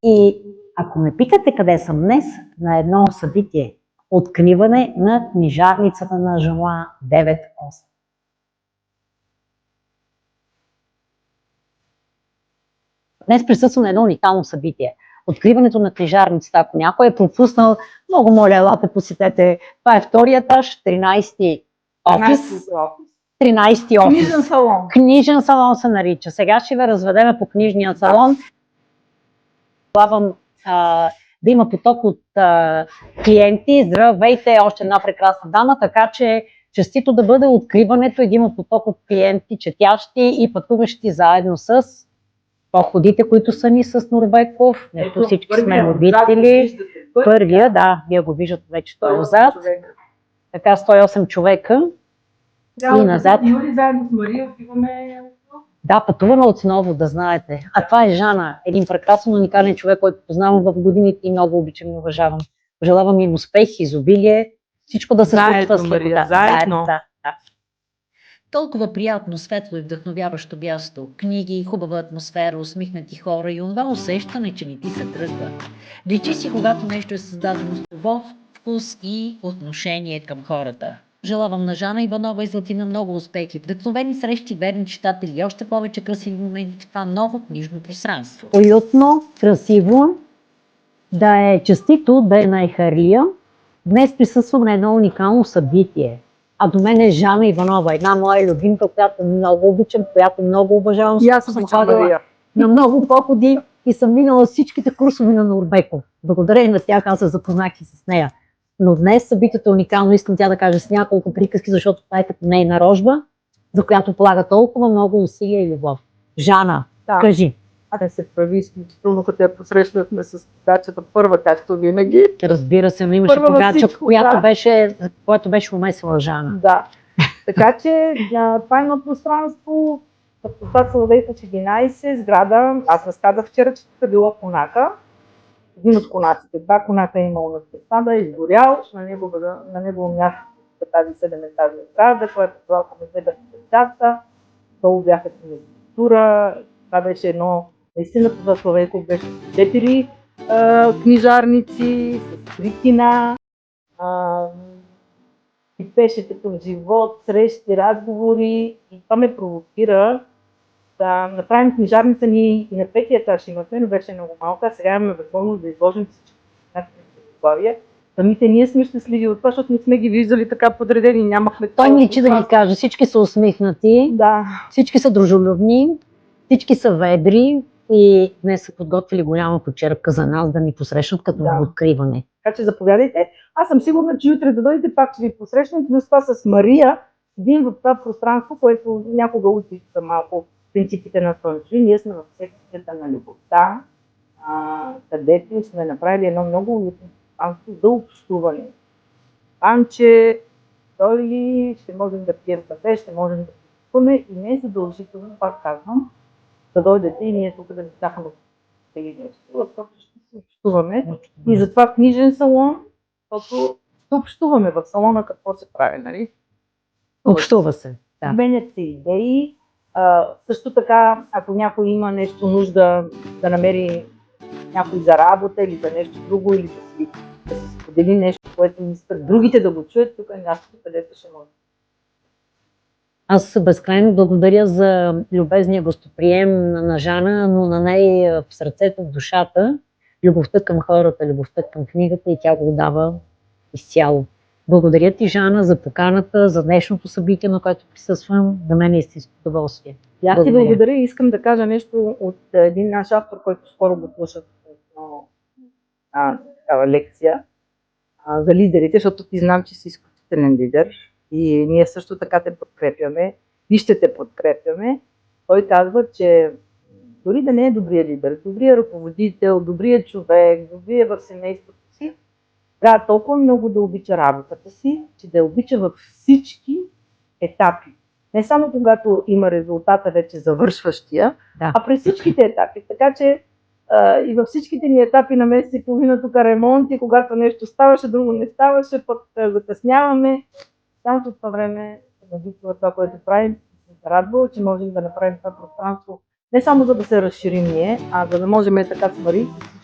И ако ме питате къде съм днес, на едно събитие – откриване на книжарницата на Жала 9-8. Днес присъствам на едно уникално събитие. Откриването на книжарницата. Ако някой е пропуснал, много моля, елате, посетете. Това е втория етаж, 13-ти офис. 13-ти офис. Книжен салон. Книжен салон се нарича. Сега ще ви разведеме по книжния салон. Плавам да има поток от клиенти. Здравейте, още една прекрасна дама, така че честито да бъде откриването и да има поток от клиенти, четящи и пътуващи заедно с походите, които са ни с Норбеков. Ето всички сме любители. Първия, да, вие го виждате вече той отзад. Така 108 човека. Да, и назад. Юли заедно с Мария отиваме. Да, пътуваме отново, да знаете. А това е Жана, един прекрасен, уникален човек, който познавам в годините и много обичам и уважавам. Пожелавам им успех, изобилие, всичко да се случва с Мария, заедно. Да. Толкова приятно, светло и вдъхновяващо място, книги, хубава атмосфера, усмихнати хора и онова усещане, че не ти се тръгва. Личи си, когато нещо е създадено с любов, вкус и отношение към хората. Желавам на Жана Иванова и Златина много успехи, вдъхновени срещи, верни читатели и още повече красиви моменти в това ново книжно пространство. Уютно, красиво, да е честито, да е най-харлия. Днес присъствам на едно уникално събитие. А до мен е Жана Иванова, една моя любимка, която много обичам, която много уважавам. И аз обичам Мария. На много походи и съм минала всичките курсове на Норбеков. Благодарение на тях аз се запознах и с нея. Но днес събитието е уникално, искам тя да каже с няколко приказки, защото това е като нейна рожба, за която полага толкова много усилия и любов. Жана, кажи. Не се прави изключително, като я посрещнахме с подачата първа, както винаги. Разбира се, но имаше подача, която беше умесила Жана. Да. Така че това има пространство, това Соловейка 11, сграда. Аз разказах вчера, че тук е била конака. Един от конаците. Два конака е имал на стъпада, е изгорял. На негово място тази 7-етажна сграда, която плако ме гледах децата. Долу бяха книгатура. Това беше едно, наистина това Славейков беше 4 книжарници, с 3 кина. И пеше като живот, срещи, разговори. И това ме провокира да направим книжарница ни и на 5-ти етаж имахме, но беше много малка. Сега имаме възможност да изложим всички заглавия. Самите ние сме щастливи от това, защото не сме ги виждали така подредени, нямахме... Той ми личи да ги каже, всички са усмихнати, да. Всички са дружелюбни, всички са ведри и днес са подготвили голяма почерпка за нас да ни посрещнат като откриване. Така че заповядайте. Аз съм сигурна, че утре да дойдете пак ще ви посрещнат, но това с Мария, един в това пространство, което някога учих малко принципите на Слънчеви. Ние сме в секцията на любовта, където сме направили едно много уютно пространство за общуване. Анче, той ще можем да пием кафе, ще можем да общуваме и не е задължително, пак казвам, да дойдете и ние тук да ви дахаме тези нещо, защото ще се общуваме. И затова книжен салон, защото общуваме в салона какво се прави, нали? Общува се. Да. Менят се идеи. Също така, ако някой има нещо нужда да намери някой за работа или за нещо друго, или да се сподели нещо, което искат другите да го чуят, тук е мястото, където ще може. Аз безкрайно благодаря за любезния гостоприем на Жана, но на нея в сърцето, в душата, любовта към хората, любовта към книгата и тя го дава изцяло. Благодаря ти, Жана, за поканата, за днешното събитие, на което присъствам. Да мен е истинско удоволствие. Аз ти благодаря и искам да кажа нещо от един наш автор, който скоро го слушах такава лекция за лидерите, защото ти знам, че си изключителен лидер и ние също така те подкрепяме и ще те подкрепяме. Той казва, че дори да не е добрият лидер, добрият ръководител, добрият човек, добрият в семейството си, трябва толкова много да обича работата си, че да я обича във всички етапи. Не само когато има резултата вече завършващия, а през всичките етапи. Така че и във всичките ни етапи на месец и половина тук ремонти, когато нещо ставаше, друго не ставаше, пък закъсняваме. Само в това време да това, което правим, се радва, че можем да направим това пространство не само за да се разширим ние, а за да можем така с Мари